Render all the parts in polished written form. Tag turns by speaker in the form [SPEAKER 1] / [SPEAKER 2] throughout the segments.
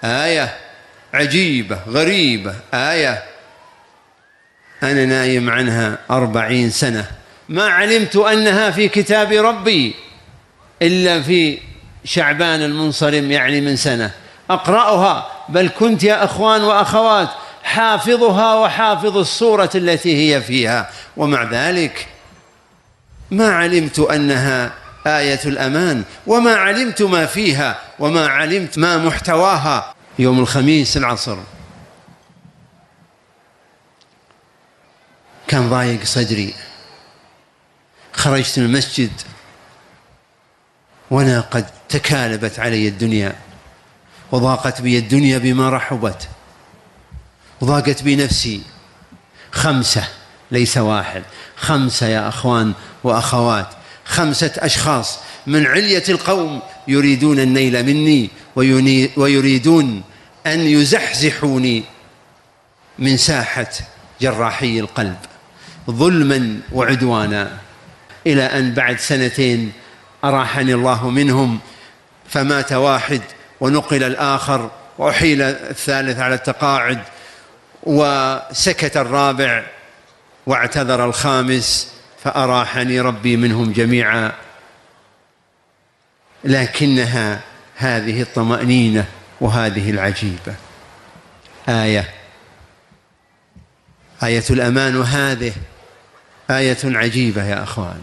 [SPEAKER 1] آية عجيبة غريبة، آية أنا نايم عنها 40 سنة ما علمت أنها في كتاب ربي إلا في شعبان المنصرم، يعني من سنة أقرأها، بل كنت يا أخوان وأخوات حافظها وحافظ السورة التي هي فيها، ومع ذلك ما علمت أنها آية الأمان، وما علمت ما فيها، وما علمت ما محتواها. يوم الخميس العصر كان ضايق صدري، خرجت من المسجد وأنا قد تكالبت علي الدنيا، وضاقت بي الدنيا بما رحبت، وضاقت بي نفسي. 5 ليس 1، 5 يا أخوان وأخوات، 5 أشخاص من علية القوم يريدون النيل مني ويريدون أن يزحزحوني من ساحة جراحي القلب ظلما وعدوانا، إلى أن بعد 2 أراحني الله منهم، فمات واحد ونقل الآخر وأحيل الثالث على التقاعد، وسكت الرابع واعتذر الخامس، فأراحني ربي منهم جميعا. لكنها هذه الطمأنينة وهذه العجيبة آية الأمان، وهذه آية عجيبة يا أخوان.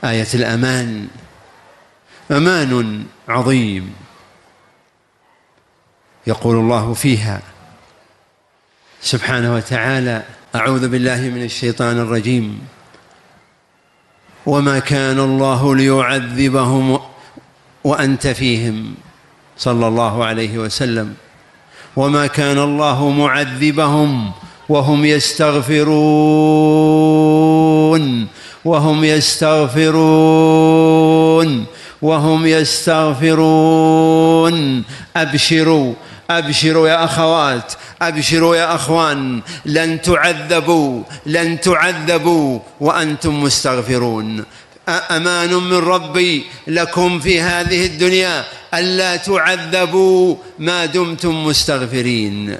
[SPEAKER 1] آية الأمان أمان عظيم، يقول الله فيها سبحانه وتعالى: أعوذ بالله من الشيطان الرجيم، وما كان الله ليعذبهم وأنت فيهم، صلى الله عليه وسلم، وما كان الله معذبهم وهم يستغفرون وهم يستغفرون. أبشروا يا أخوات، أبشروا يا أخوان، لن تعذبوا وأنتم مستغفرون. أمان من ربي لكم في هذه الدنيا ألا تعذبوا ما دمتم مستغفرين.